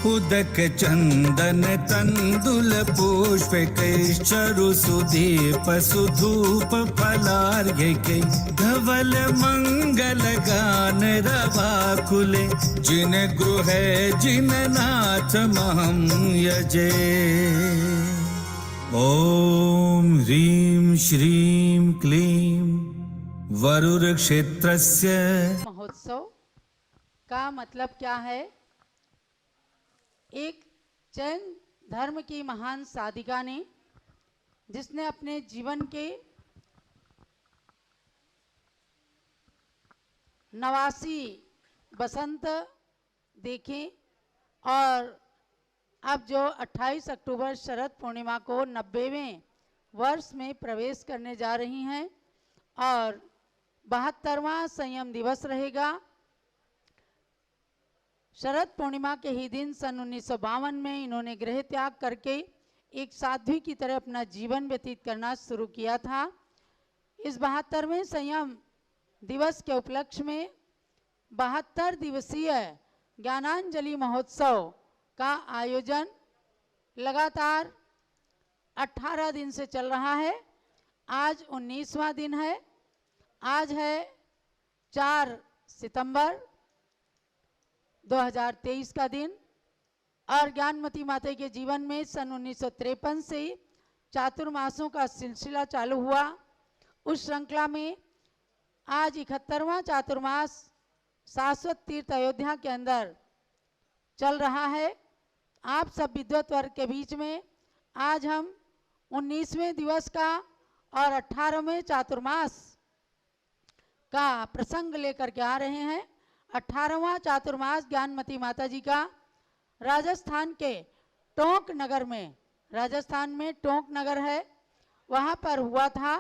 उदक चंदन तंदुल पुष्प कैश्चरु सुदीप सुधूप फलार्घ्य कै धवल मंगल गान रवाकुले जिन गृह जिन नाथ महं यजे। ओम ह्रीं श्रीं क्लीं वरुर क्षेत्रस्य। महोत्सव का मतलब क्या है? एक जैन धर्म की महान साधिका ने, जिसने अपने जीवन के 89 बसंत देखे और अब जो 28 अक्टूबर शरद पूर्णिमा को 90वें वर्ष में प्रवेश करने जा रही हैं और 72वां संयम दिवस रहेगा। शरद पूर्णिमा के ही दिन सन 1952 में इन्होंने गृह त्याग करके एक साध्वी की तरह अपना जीवन व्यतीत करना शुरू किया था। इस 72वें संयम दिवस के उपलक्ष्य में 72 दिवसीय ज्ञानांजलि महोत्सव का आयोजन लगातार 18 दिन से चल रहा है। आज 19वां दिन है। आज है 4 सितंबर 2023 का दिन और ज्ञानमती माता के जीवन में सन 1953 से चातुर्मासों का सिलसिला चालू हुआ। उस श्रृंखला में आज 71वां चातुर्मास शाश्वत तीर्थ अयोध्या के अंदर चल रहा है। आप सब विद्वत वर्ग के बीच में आज हम 19वें दिवस का और 18वें चातुर्मास का प्रसंग लेकर के आ रहे हैं। 18वां चातुर्मास ज्ञानमती माता जी का राजस्थान के टोंक नगर में, राजस्थान में टोंक नगर है, वहाँ पर हुआ था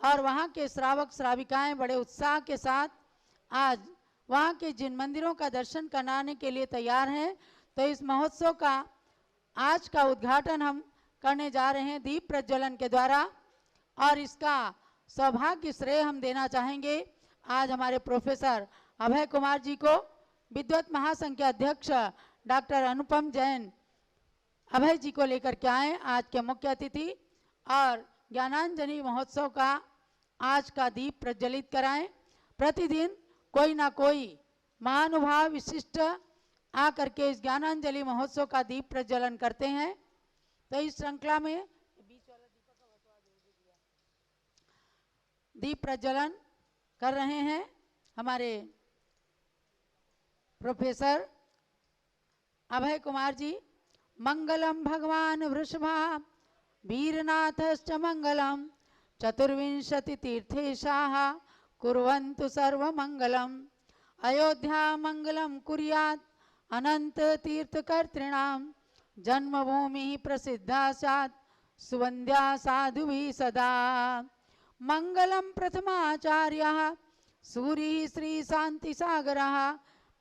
और वहाँ के श्रावक श्राविकाएं बड़े उत्साह के साथ आज वहाँ के जिन मंदिरों का दर्शन कराने के लिए तैयार हैं। तो इस महोत्सव का आज का उद्घाटन हम करने जा रहे हैं दीप प्रज्वलन के द्वारा और इसका सौभाग्य श्रेय हम देना चाहेंगे आज हमारे प्रोफेसर अभय कुमार जी को। विद्वत महासंघ के अध्यक्ष डॉक्टर अनुपम जैन अभय जी को लेकर के आए आज के मुख्य अतिथि और ज्ञानांजलि महोत्सव का आज का दीप प्रज्वलित कराएं। प्रतिदिन कोई ना कोई महानुभाव विशिष्ट आकर के इस ज्ञानांजलि महोत्सव का दीप प्रज्वलन करते हैं। तो इस श्रृंखला में दीप प्रज्वलन कर रहे हैं हमारे प्रोफेसर अभय कुमार जी। मंगलम भगवान वृषभा वीरनाथश्च मंगलम चतुर्विंशति तीर्थेशाः कुर्वन्तु सर्वमंगलम। अयोध्या मंगलम कुर्यात् अनंत तीर्थकर्तॄणां जन्मभूमि प्रसिद्धा स्यात् सुवन्द्या साधुभिः सदा। मंगलम प्रथमाचार्यः सूरिः श्री शांतिसागरः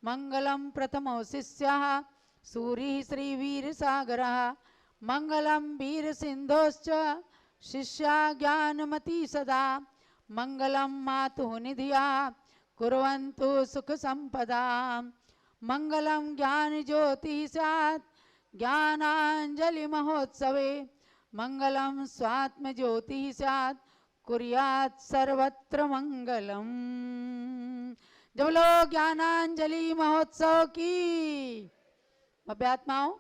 मंगलम प्रथमो शिष्यः सूरिः श्री वीरसागरः मंगलम वीर सिंधोश्च शिष्या ज्ञानमती सदा। मंगलम मातुः निधिया कुर्वन्तु सुख संपदा। मंगलम ज्ञान ज्योति स्यात् ज्ञानांजलि महोत्सवे। मंगलम स्वात्म ज्योति स्यात् कुर्यात् सर्वत्र मंगलम। जब लोग ज्ञानांजलि महोत्सव की अभ्यात्माओं।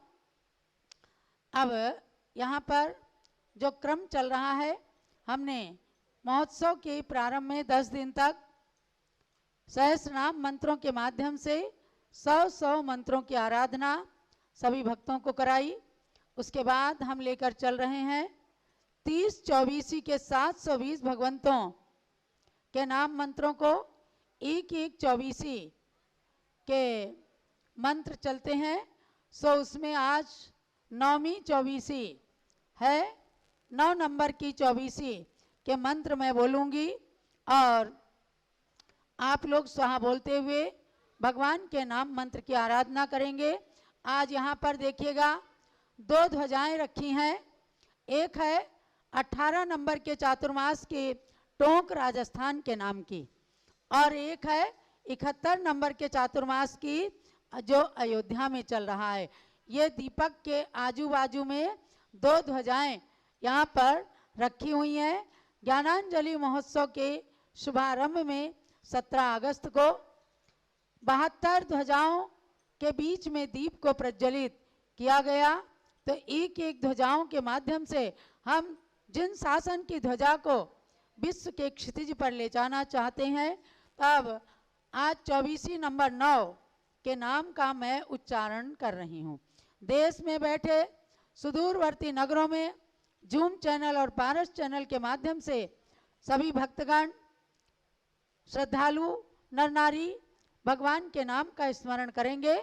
अब यहाँ पर जो क्रम चल रहा है, हमने महोत्सव के प्रारंभ में 10 दिन तक सहस्रनाम मंत्रों के माध्यम से 100 मंत्रों की आराधना सभी भक्तों को कराई। उसके बाद हम लेकर चल रहे हैं 30 चौबीसी के 720 भगवंतों के नाम मंत्रों को। एक एक चौबीसी के मंत्र चलते हैं। सो उसमें आज 9वीं चौबीसी है। 9 नंबर की चौबीसी के मंत्र मैं बोलूँगी और आप लोग स्वाहा बोलते हुए भगवान के नाम मंत्र की आराधना करेंगे। आज यहाँ पर देखिएगा 2 ध्वजाएं रखी हैं। एक है 18 नंबर के चातुर्मास के टोंक राजस्थान के नाम की और एक है 71 नंबर के चातुर्मास की जो अयोध्या में चल रहा है। ये दीपक के आजू बाजू में 2 ध्वजाएं यहाँ पर रखी हुई हैं। ज्ञानांजलि महोत्सव के शुभारंभ में 17 अगस्त को 72 ध्वजाओं के बीच में दीप को प्रज्वलित किया गया। तो एक एक ध्वजाओं के माध्यम से हम जिन शासन की ध्वजा को विश्व के क्षितिज पर ले जाना चाहते हैं, तब आज 24 नंबर 9 के नाम का मैं उच्चारण कर रही हूँ। देश में बैठे सुदूरवर्ती नगरों में जूम चैनल और पारस चैनल के माध्यम से सभी भक्तगण, श्रद्धालु, नर नारी भगवान के नाम का स्मरण करेंगे।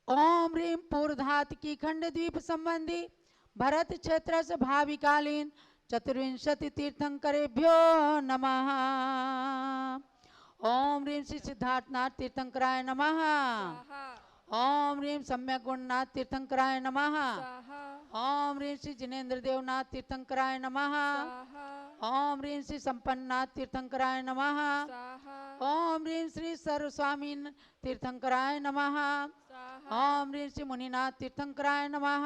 ओम ह्रीम पूर्वधात की खंड द्वीप संबंधी भरत क्षेत्र से भाविकालीन चतुर्विंशति तीर्थंकरेभ्यो नमः। ओम ह्रीम श्री सिद्धार्थनाथ तीर्थंकराय नमः। ओम ह्रीम सम्यक गुणनाथ तीर्थंकराय नमः। ओम ह्रीम श्री जिनेन्द्र देवनाथ तीर्थंकराय नमः। ओम ह्रीम श्री संपन्ननाथ तीर्थंकराय नमः। ओम ह्रीम श्री सर्वस्वामी तीर्थंकराय नमः। ओम ह्रीम श्री मुनिनाथ तीर्थंकराय नमः।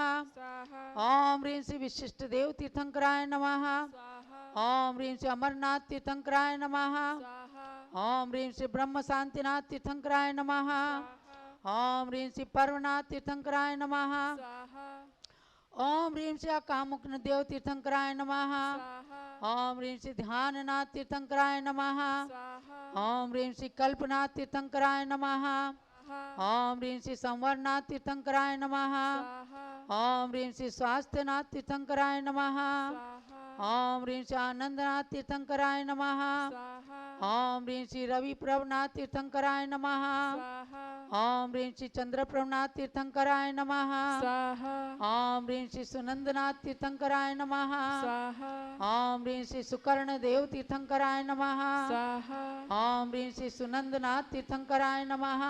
ओम ह्रीम श्री विशिष्ट देव तीर्थंकराय नमः। ओम ह्रीम श्री अमरनाथ तीर्थंकराय नमः। ओम ह्रीम श्री ब्रह्म शांतिनाथ तीर्थंकराय नमः। ओम ह्रीम श्री पर्वनाथ तीर्थंकराय नमः। ओम ह्रीम श्री कामुकन देव तीर्थंकराय नमः। ओम ह्रीम श्री ध्याननाथ तीर्थंकराय नमः। ओम ह्रीम श्री कल्पनाथ तीर्थंकराय नमः। ओम ह्रीम श्री संवरनाथ तीर्थंकराय नमः। ओम ह्रीम श्री स्वास्थ्यनाथ तीर्थंकराय नमः। ओम ह्रीम श्री आनंदनाथ तीर्थंकराय नमः। ओम ह्रीम श्री रवि प्रभनाथ तीर्थंकराय नमः। ओम ह्रीम श्री चंद्र प्रभनाथ तीर्थंकराय नमः। ओम ह्रीम श्री सुनंदनाथ तीर्थंकराय नमः। ओम ह्रीम श्री सुकर्ण देव तीर्थंकराय नमः। ओम ह्रीम श्री सुनंदनाथ तीर्थंकराय नमः।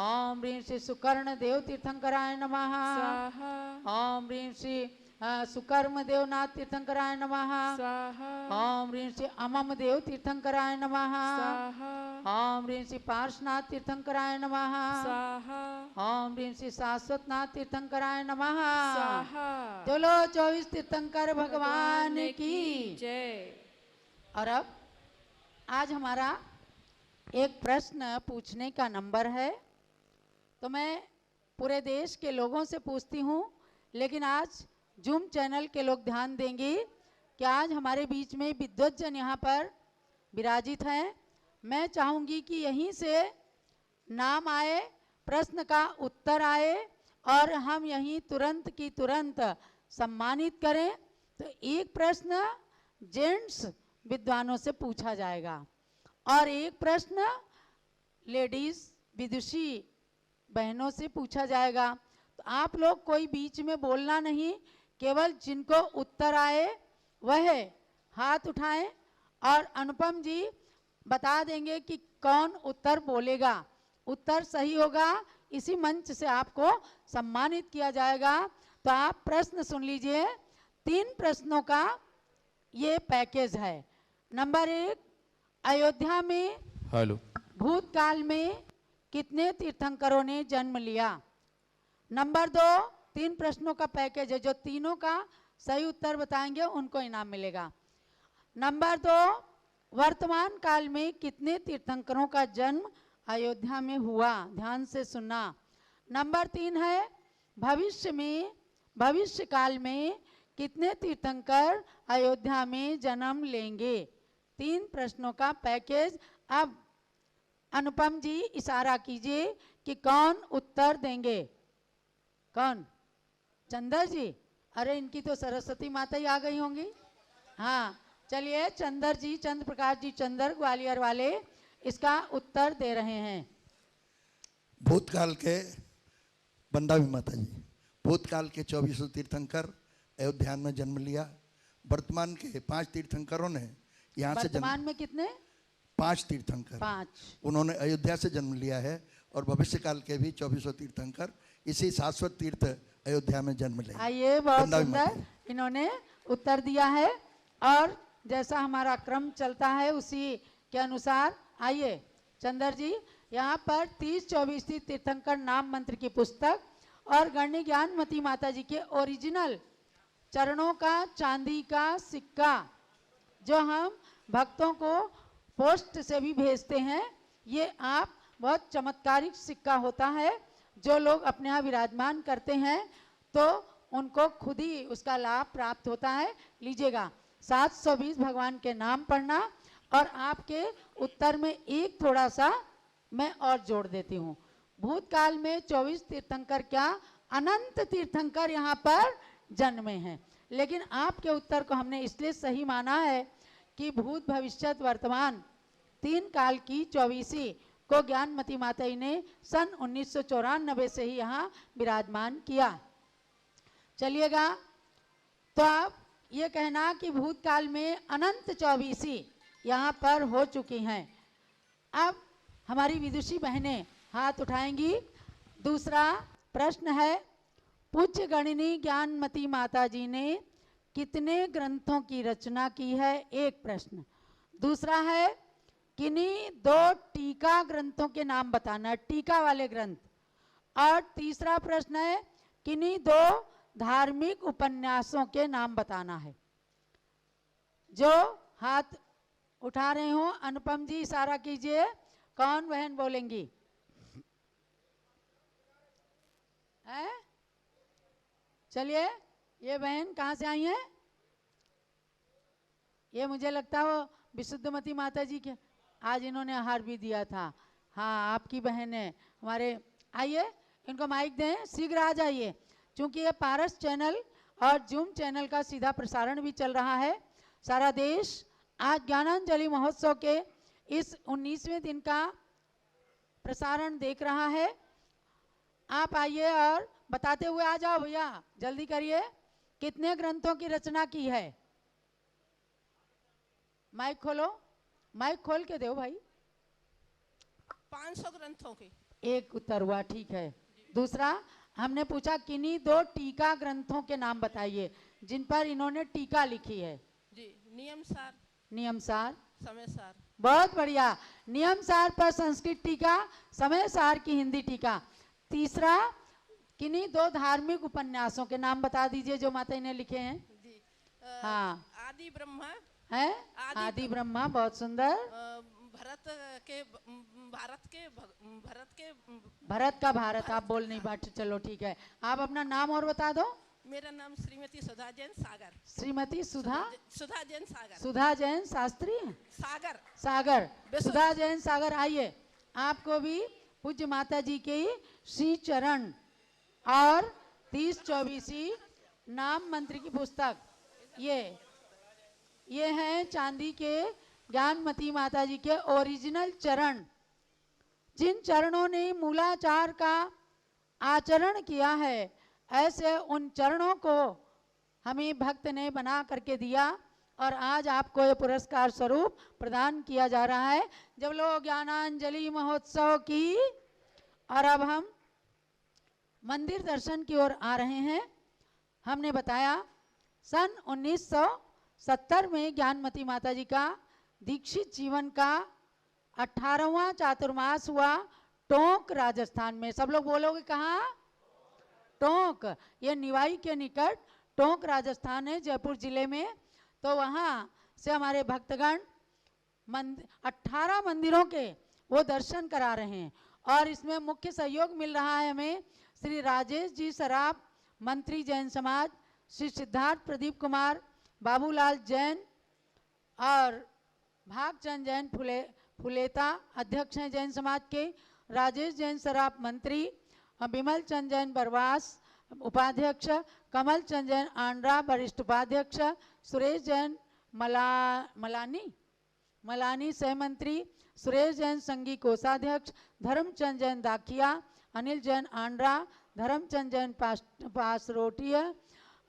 ओम ह्रीम श्री सुकर्ण देव तीर्थंकराय नमः। ओम ह्रीम श्री सुकर्म देवनाथ तीर्थंकराय नमः। ओम ह्रीम श्री अमम देव तीर्थंकराय नमः। ओम ह्रीम श्री पार्श्वनाथ तीर्थंकराय नमः। ओम ह्रीम श्री शाश्वतनाथ तीर्थंकराय नमः। चलो 24 तीर्थंकर भगवान की जय। और अब आज हमारा एक प्रश्न पूछने का नंबर है, तो मैं पूरे देश के लोगों से पूछती हूँ, लेकिन आज जूम चैनल के लोग ध्यान देंगे कि आज हमारे बीच में विद्वज्जन यहाँ पर विराजित हैं। मैं चाहूँगी कि यहीं से नाम आए, प्रश्न का उत्तर आए और हम यहीं तुरंत की तुरंत सम्मानित करें। तो एक प्रश्न जेंट्स विद्वानों से पूछा जाएगा और एक प्रश्न लेडीज विदुषी बहनों से पूछा जाएगा। तो आप लोग कोई बीच में बोलना नहीं, केवल जिनको उत्तर आए वह हाथ उठाएं और अनुपम जी बता देंगे कि कौन उत्तर बोलेगा। उत्तर सही होगा, इसी मंच से आपको सम्मानित किया जाएगा। तो आप प्रश्न सुन लीजिए। 3 प्रश्नों का ये पैकेज है। नंबर 1, अयोध्या में भूतकाल में कितने तीर्थंकरों ने जन्म लिया। नंबर 2, 3 प्रश्नों का पैकेज है, जो तीनों का सही उत्तर बताएंगे उनको इनाम मिलेगा। नंबर 2, वर्तमान काल में कितने तीर्थंकरों का जन्म अयोध्या में हुआ, ध्यान से सुनना। नंबर 3 है भविष्य काल में कितने तीर्थंकर अयोध्या में जन्म लेंगे। 3 प्रश्नों का पैकेज। अब अनुपम जी इशारा कीजिए कि कौन उत्तर देंगे। कौन? चंदर जी? अरे इनकी तो सरस्वती माता ही आ गई होंगी। हाँ चलिए, चंदर जी, चंद्र प्रकाश जी चंदर ग्वालियर वाले इसका उत्तर दे रहे हैं। भूतकाल के बंदावी माता जी, भूतकाल के 24 तीर्थंकर अयोध्या में जन्म लिया। वर्तमान के 5 तीर्थंकरों ने यहाँ से वर्तमान में कितने? 5 तीर्थंकर 5 उन्होंने अयोध्या से जन्म लिया है। और भविष्य काल के भी 24 तीर्थंकर इसी शाश्वत तीर्थ अयोध्या में जन्म लेंगे। आइए, बहुत सुंदर इन्होंने उत्तर दिया है। और जैसा हमारा क्रम चलता है उसी के अनुसार आइए चंदर जी, यहाँ पर 30-24 तीर्थंकर नाम मंत्र की पुस्तक और गणनी ज्ञानमती माता जी के ओरिजिनल चरणों का चांदी का सिक्का जो हम भक्तों को पोस्ट से भी भेजते हैं, ये आप बहुत चमत्कारिक सिक्का होता है। जो लोग अपने यहाँ विराजमान करते हैं तो उनको खुद ही उसका लाभ प्राप्त होता है। लीजिएगा 720 भगवान के नाम पढ़ना। और आपके उत्तर में एक थोड़ा सा मैं और जोड़ देती हूँ। भूतकाल में 24 तीर्थंकर क्या अनंत तीर्थंकर यहाँ पर जन्मे हैं, लेकिन आपके उत्तर को हमने इसलिए सही माना है कि भूत भविष्यत वर्तमान 3 काल की 24 को ज्ञानमती माता जी ने सन 1994 से ही यहाँ विराजमान किया। चलिएगा, तो आप ये कहना कि भूतकाल में अनंत 24 यहाँ पर हो चुकी हैं। अब हमारी विदुषी बहनें हाथ उठाएंगी। दूसरा प्रश्न है, पूज्य गणिनी ज्ञानमती माता जी ने कितने ग्रंथों की रचना की है? एक प्रश्न। दूसरा है, किन्हीं 2 टीका ग्रंथों के नाम बताना, टीका वाले ग्रंथ। और तीसरा प्रश्न है, किन्हीं 2 धार्मिक उपन्यासों के नाम बताना है। जो हाथ उठा रहे हो, अनुपम जी इशारा कीजिए, कौन बहन बोलेंगी? है? चलिए, ये बहन कहाँ से आई है? ये मुझे लगता है वो विशुद्धमती माता जी के आज इन्होंने आहार भी दिया था। हाँ, आपकी बहन है। हमारे आइए, इनको माइक दें, शीघ्र आ जाइए, क्योंकि ये पारस चैनल और जूम चैनल का सीधा प्रसारण भी चल रहा है। सारा देश आज ज्ञानांजलि महोत्सव के इस 19वें दिन का प्रसारण देख रहा है। आप आइए और बताते हुए आ जाओ भैया, जल्दी करिए। कितने ग्रंथों की रचना की है? माइक खोलो, माइक खोल के दो भाई। 500 ग्रंथों की। एक उत्तर हुआ, ठीक है। दूसरा हमने पूछा किन्हीं 2 टीका ग्रंथों के नाम बताइए जिन पर इन्होंने टीका लिखी है। जी, नियम सार, नियम सार, समय सार। बहुत बढ़िया। नियम सार पर संस्कृत टीका, समय सार की हिंदी टीका। तीसरा, किन्हीं 2 धार्मिक उपन्यासों के नाम बता दीजिए जो माता ने लिखे हैं। जी, हाँ, आदि ब्रह्मा है आदि ब्रह्मा, बहुत सुंदर। भरत का भारत आप बोल नहीं पाते, चलो ठीक है। आप अपना नाम और बता दो। मेरा नाम श्रीमती सुधा जैन सागर। श्रीमती सुधा जैन सागर। सुधा जैन शास्त्री सागर। सागर, सुधा जैन सागर। आइए, आपको भी पूज्य माता जी के श्री चरण और 30-24 नाम मंत्र की पुस्तक, ये हैं चांदी के ज्ञानमती माता जी के ओरिजिनल चरण। जिन चरणों ने मूलाचार का आचरण किया है, ऐसे उन चरणों को हमें भक्त ने बना करके दिया और आज आपको ये पुरस्कार स्वरूप प्रदान किया जा रहा है। जब लोग ज्ञानांजलि महोत्सव की, और अब हम मंदिर दर्शन की ओर आ रहे हैं। हमने बताया सन 1970 में ज्ञानमती माता जी का दीक्षित जीवन का 18वां चातुर्मास हुआ टोंक राजस्थान में। सब लोग बोलोगे कहाँ? टोंक। ये निवाई के निकट टोंक राजस्थान है, जयपुर जिले में। तो वहाँ से हमारे भक्तगण 18 मंदिरों के वो दर्शन करा रहे हैं और इसमें मुख्य सहयोग मिल रहा है हमें श्री राजेश जी सराफ, मंत्री जैन समाज, श्री सिद्धार्थ प्रदीप कुमार, बाबूलाल जैन और भागचंद जैन फुलेता अध्यक्ष हैं जैन समाज के, राजेश जैन सराफ मंत्री, विमल चंद जैन बरवास उपाध्यक्ष, कमल चंद जैन आंड्रा वरिष्ठ उपाध्यक्ष, सुरेश जैन मलानी सहमंत्री, सुरेश जैन संघी कोषाध्यक्ष, धर्मचंद जैन दाखिया, अनिल जैन आंड्रा, धर्मचंद जैन पासरोटिया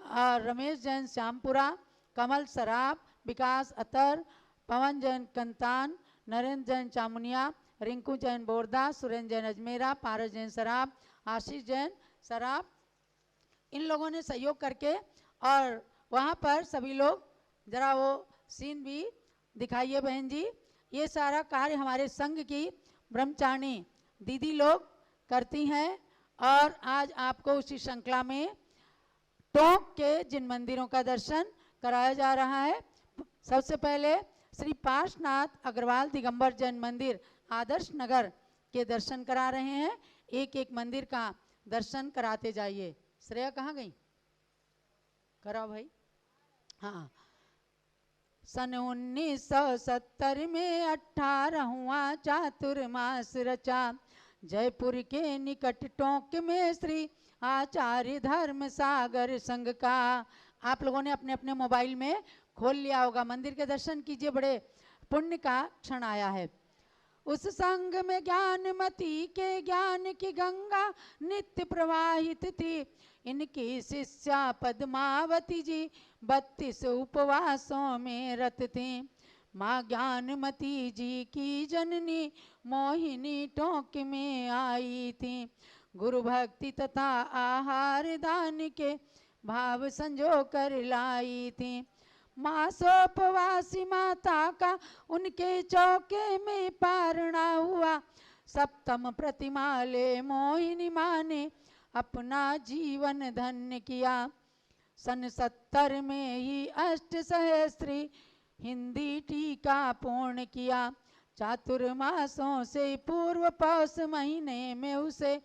और रमेश जैन श्यामपुरा, कमल सराफ, विकास अतर, पवन जैन कंतान, नरेंद्र जैन चामुनिया, रिंकू जैन बोरदा, सुरेंद्र जैन अजमेरा, पारस जैन सराफ, आशीष जैन सराफ। इन लोगों ने सहयोग करके, और वहाँ पर सभी लोग, जरा वो सीन भी दिखाइए बहन जी। ये सारा कार्य हमारे संघ की ब्रह्मचारिणी दीदी लोग करती हैं और आज आपको उसी श्रृंखला में टोंक के जिन मंदिरों का दर्शन कराया जा रहा है। सबसे पहले श्री पार्श्वनाथ अग्रवाल दिगंबर जैन मंदिर आदर्श नगर के दर्शन करा रहे हैं। एक एक मंदिर का दर्शन कराते जाइए। श्रेया कहाँ गई? कराओ भाई। हाँ, सन 1970 में 18वां चातुर्मास रचा, जयपुर के निकट टोंक में श्री आचार्य धर्म सागर संघ का। आप लोगों ने अपने अपने मोबाइल में खोल लिया होगा। मंदिर के दर्शन कीजिए, बड़े पुण्य का क्षण आया है। उस संग में ज्ञानमती के ज्ञान की गंगा नित्य प्रवाहित थी। इनकी शिष्या पद्मावती जी 32 उपवासों में रत थी। माँ ज्ञानमती जी की जननी मोहिनी टोंक में आई थी। गुरु भक्ति तथा आहार दान के भाव संजो कर लाई थी। मासोपवासी माता का उनके चौके में पारणा हुआ। सप्तम प्रतिमा ले मोहिनी माँ ने अपना जीवन धन्य किया। सन 70 में ही अष्ट सहस्त्री हिंदी टीका पूर्ण किया। चातुर्मासों से पूर्व पौष महीने में उसे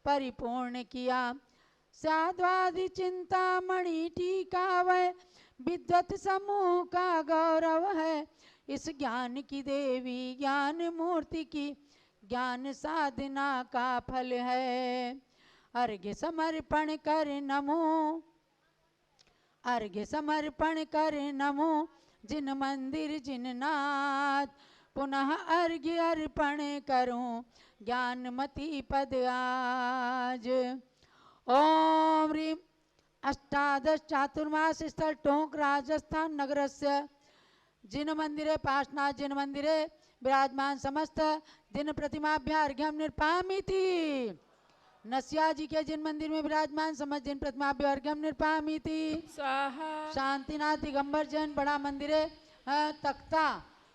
परिपूर्ण किया। साध्वादि चिंतामणि टीका वह विद्वत समूह का गौरव है। इस ज्ञान की देवी ज्ञान मूर्ति की ज्ञान साधना का फल है। अर्घ्य समर्पण कर नमो, अर्घ्य समर्पण कर नमो जिन मंदिर जिन नाथ। पुनः अर्घ्य अर्पण करूं ज्ञानमती पद आज। ओम ह्रीं अष्टादश चातुर्मास स्थल टोंक राजस्थान नगरस्य जिन मंदिरे पार्श्वनाथ जिन मंदिरे विराजमान समस्त जिन प्रतिमाभ्य अर्घ्यम निर्पामीति। नसिया जी के जिन मंदिर में विराजमान समस्त जिन प्रतिमाभ्य अर्घ्यम निर्पामीति। स्वाहा। शांतिनाथ दिगंबर जैन बड़ा मंदिर है तख्ता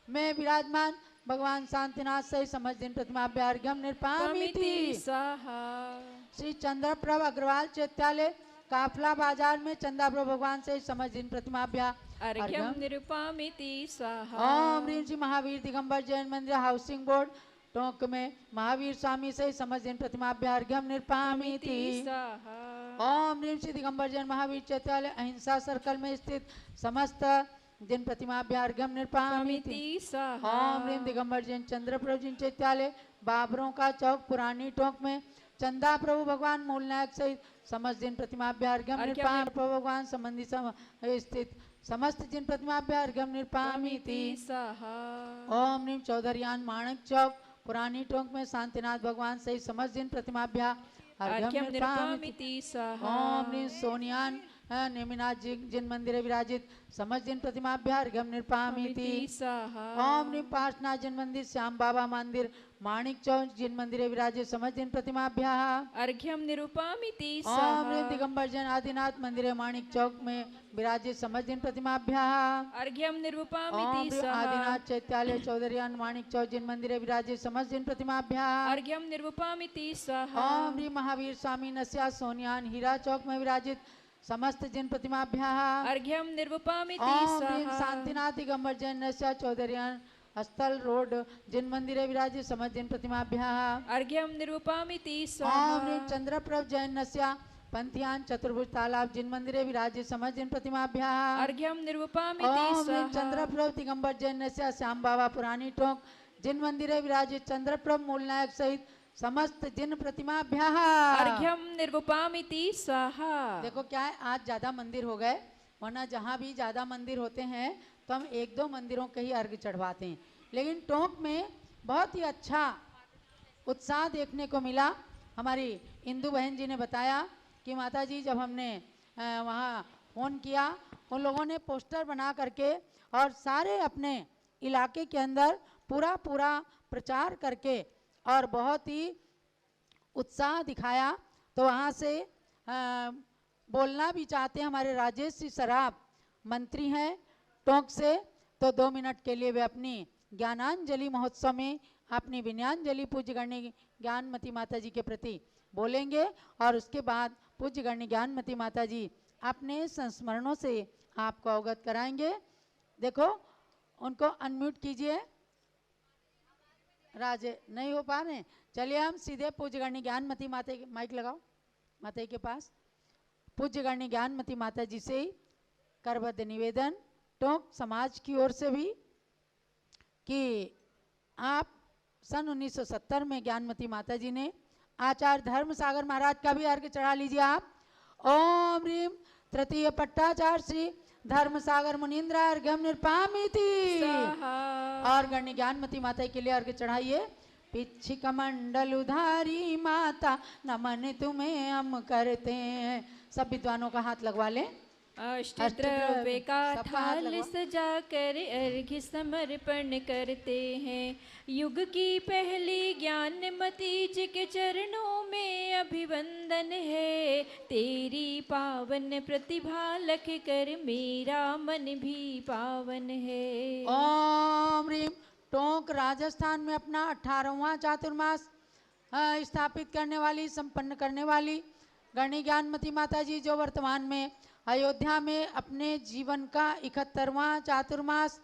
में विराजमान भगवान शांतिनाथ से समस्त जिन प्रतिमाभ्य अर्घ्यम निर्पामीति। स्वाहा। श्री चंद्रप्रभ अग्रवाल चैत्यालय काफला बाजार में चंदाप्रभ भगवान से समस्त जिन प्रतिमाभ्य अर्घ्यम निरुपामिति। स्वाहा। ओम ह्रीं श्री महावीर दिगंबर जैन मंदिर हाउसिंग बोर्ड टोंक में महावीर स्वामी से समस्त जिन प्रतिमाभ्य अर्घ्यम निर्पामीति। स्वाहा। ओम ह्रीं श्री दिगंबर जैन महावीर चैत्यालय अहिंसा सर्कल में स्थित समस्त जिन प्रतिमाभ्य अर्घ्यम निर्पामीति। स्वाहा। ओम ह्रीं दिगंबर जैन चंद्रप्रभु जिन चैत्यालय बाबरों का चौक पुरानी टोंक में चंदा प्रभु भगवान मूलनायक सहित समस्त जिन प्रतिमाभ्य अर्घ्यम निर्पाम प्रभु भगवान संबंधी स्थित समस्त जिन प्रतिमाभ्य अर्घ्यम निर्पामीति। स्वाहा। ओम ह्रीं चौधरियान माणक चौक पुरानी टोंक में शांतिनाथ भगवान सहित समस्त जिन प्रतिमाभ्य अर्घ्यम निर्पामीति। स्वाहा। ओम ह्रीं सोनियान नेमिनाथ जी जिन मंदिरे विराजित समस्त जिन प्रतिमाभ्य अर्घ्यम निर्पामीति। स्वाहा। ओम ह्रीं पार्श्वनाथ जिन मंदिर श्याम बाबा मंदिर माणिक चौक जिन मंदिरे विराजित समस्त जिन प्रतिमाभ्य अर्घ्यम निरुपामिति। ओम ह्रीं दिगंबर जैन आदिनाथ मंदिरे माणिक चौक में विराजित समस्त जिन प्रतिमाभ्य अर्घ्यम ओम निरुपामिति। ह्रीं आदिनाथ चैत्यालय चौधरियान माणिक चौक जिन मंदिरे विराजित समस्त जिन प्रतिमाभ्य अर्घ्यम निरुपामिति। स्वाहा। ओम ह्रीं महावीर स्वामी नस्या सोनियान हीरा चौक में विराजित समस्त जिन प्रतिमाभ्य अर्घ्यम निरुपामिति। ओम ह्रीं स्वाहा। शांतिनाथ दिगंबर जैन नस्या चौधरियान स्थल रोड जिन मंदिरे विराजित समस्त जिन प्रतिमाभ्य अर्घ्यम निरुपामिति। ओम स्वाहा। ह्रीं चंद्रप्रभ जैन नस्या पंथियान चतुर्भुज तालाब जिन मंदिरे विराजित समस्त जिन प्रतिमाभ्य अर्घ्यम निरुपामिति। ओम ह्रीं स्वाहा। चंद्रप्रभ दिगंबर जैन नस्या श्याम बाबा पुरानी टोंक जिन मंदिरे विराजित चंद्रप्रभ मूलनायक सहित समस्त जिन प्रतिमाभ्य अर्घ्यम निरुपामिति। स्वाहा। देखो क्या है, आज ज्यादा मंदिर हो गए, वरना जहाँ भी ज्यादा मंदिर होते हैं तो हम 1-2 मंदिरों के ही अर्घ चढ़वाते हैं। लेकिन टोंक में बहुत ही अच्छा उत्साह देखने को मिला। हमारी इंदु बहन जी ने बताया कि माता जी जब हमने वहाँ फ़ोन किया, उन लोगों ने पोस्टर बना करके और सारे अपने इलाके के अंदर पूरा प्रचार करके और बहुत ही उत्साह दिखाया। तो वहाँ से बोलना भी चाहते हैं हमारे राजेश जी सराफ मंत्री हैं टोंक से, तो 2 मिनट के लिए वे अपनी ज्ञानांजलि महोत्सव में अपनी विनयांजलि पूज्य गण्य ज्ञानमती माता जी के प्रति बोलेंगे और उसके बाद पूज्य गण्य ज्ञानमती माता जी अपने संस्मरणों से आपको अवगत कराएंगे। देखो उनको अनम्यूट कीजिए, राजे नहीं हो पा रहे। चलिए हम सीधे पूज्य गण्य ज्ञानमती माता के माइक लगाओ माता जी के पास। पूज्य गण्य ज्ञानमती माता जी से करबद्ध निवेदन टोंक समाज की ओर से भी कि आप सन 1970 में ज्ञानमती माता जी ने आचार्य धर्म सागर महाराज का भी अर्घ चढ़ा लीजिए आप। ओम ह्रीम तृतीय पट्टाचार्य श्री धर्म सागर मुनीन्द्र अर्घ्यम निर्पामिति। स्वाहा। और गण्य ज्ञानमती माता के लिए अर्घ चढ़ाइए। पिछी कमंडल उधारी माता नमन तुम्हें हम करते हैं। सब विद्वानों का हाथ लगवा लें। अष्टद्रव्य का सबका हाथ थाल लगवा। सजा कर अर्घ्य समर्पण करते हैं। युग की पहली ज्ञानमती जी के चरणों में अभिवंदन है। तेरी पावन प्रतिभा लख कर मेरा मन भी पावन है। ओम ह्रीम टोंक राजस्थान में अपना 18वां चातुर्मास स्थापित करने वाली संपन्न करने वाली गण्य ज्ञानमती माता जी जो वर्तमान में अयोध्या में अपने जीवन का 71वां चातुर्मास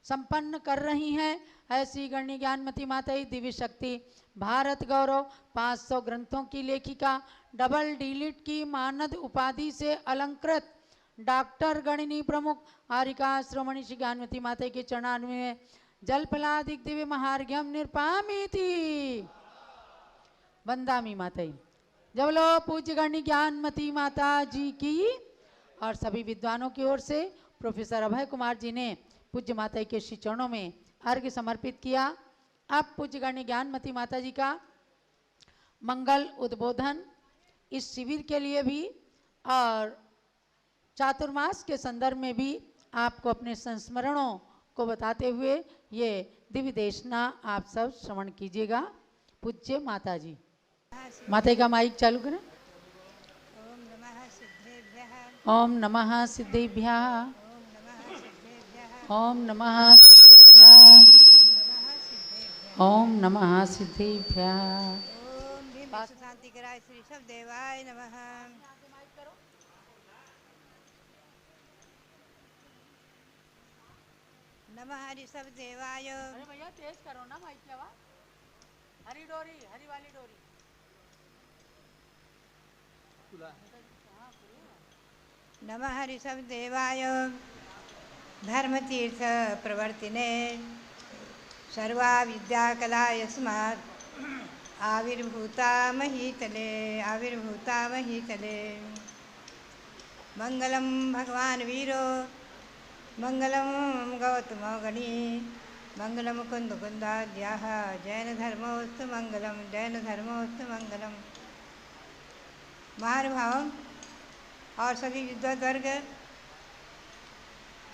संपन्न कर रही हैं। ऐसी गण्य ज्ञानमती माता जी दिव्य शक्ति भारत गौरव 500 ग्रंथों की लेखिका डबल डीलिट की मानद उपाधि से अलंकृत डॉक्टर गणिनी प्रमुख आरिका श्रोमणी श्री ज्ञानमती माता के चरणान्वय में जल फलादिक दिव्य महार्घ्यम निर्पामिति। वंदामी माता जी जब लो पूज्य गण्य ज्ञानमती माता जी की। और सभी विद्वानों की ओर से प्रोफेसर अभय कुमार जी ने पूज्य माता के श्री चरणों में अर्घ्य समर्पित किया। अब पूज्य गण्य ज्ञानमती माता जी का मंगल उद्बोधन इस शिविर के लिए भी और चातुर्मास के संदर्भ में भी आपको अपने संस्मरणों को बताते हुए ये दिव्य देशना आप सब श्रवण कीजिएगा। पूज्य माता जी। माता का माइक चालू करें। ओम नमः सिद्धेभ्यः। ओम नमः सिद्धेभ्यः। ओम नमः सिद्धेभ्यः। ओम भीम विश्व शांति कराय श्री सब देवाय नमः। नमः हरि सब देवाय। अरे भैया तेज करो ना माइक की आवाज। हरी डोरी हरी वाली डोरी। नमः हरि सब देवाय धर्म तीर्थ प्रवर्तिने सर्वा विद्या कला यस्मात् आविर्भूता महीतले आविर्भूता महीतले। मंगलम भगवान वीरो मंगलम गौतम गणी मंगलम कुंद कुंदाद्याः जैन धर्मोस्तु मंगलम जैन धर्मोस्तु मंगलम। महानुभाव और सभी विद्वत वर्ग,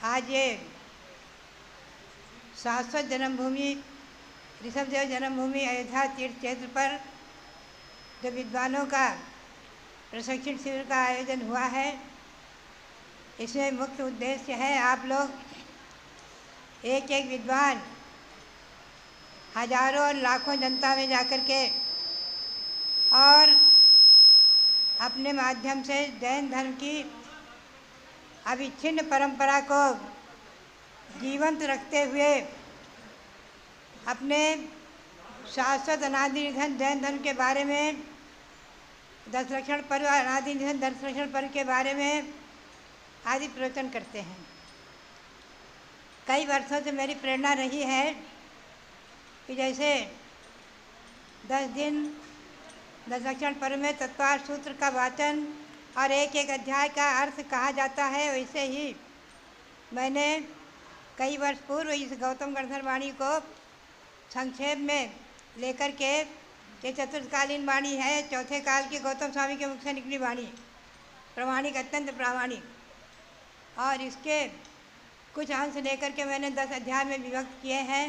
आज ये शाश्वत जन्मभूमि ऋषभदेव जन्मभूमि अयोध्या तीर्थ क्षेत्र पर जो विद्वानों का प्रशिक्षण शिविर का आयोजन हुआ है, इसमें मुख्य उद्देश्य है आप लोग एक एक विद्वान हजारों और लाखों जनता में जाकर के और अपने माध्यम से जैन धर्म की अविच्छिन्न परंपरा को जीवंत रखते हुए अपने शाश्वत अनादि निधन जैन धर्म के बारे में दशरक्षण पर्व अनादि निधन दशरक्षण पर्व के बारे में आदि प्रवचन करते हैं। कई वर्षों से मेरी प्रेरणा रही है कि जैसे 10 दिन दशरक्षण पर्व में तत्वार सूत्र का वाचन और एक एक अध्याय का अर्थ कहा जाता है, वैसे ही मैंने कई वर्ष पूर्व इस गौतम गणधर वाणी को संक्षेप में लेकर के, ये चतुर्थकालीन वाणी है, चौथे काल के गौतम स्वामी के मुख से निकली वाणी, प्रामाणिक अत्यंत प्रामाणिक, और इसके कुछ अंश लेकर के मैंने 10 अध्याय में विभक्त किए हैं।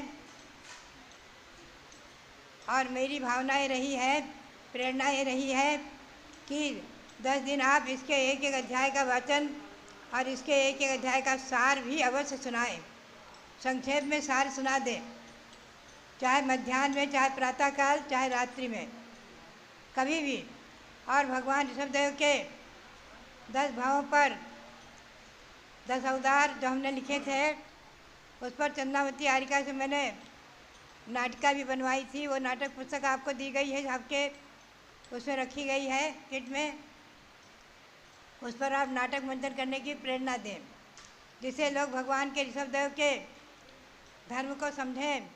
और मेरी भावना ये रही है, प्रेरणा ये रही है कि 10 दिन आप इसके एक एक अध्याय का वाचन और इसके एक एक अध्याय का सार भी अवश्य सुनाएं, संक्षेप में सार सुना दें। चाहे मध्याह्न में, चाहे प्रातःकाल, चाहे रात्रि में, कभी भी। और भगवान ऋषभदेव के 10 भावों पर 10 अवतार जो हमने लिखे थे, उस पर चंद्रावती आरिका से मैंने नाटिका भी बनवाई थी। वो नाटक पुस्तक आपको दी गई है, आपके उसमें रखी गई है किट में। उस पर आप नाटक मंथन करने की प्रेरणा दें, जिससे लोग भगवान के ऋषभदेव के धर्म को समझें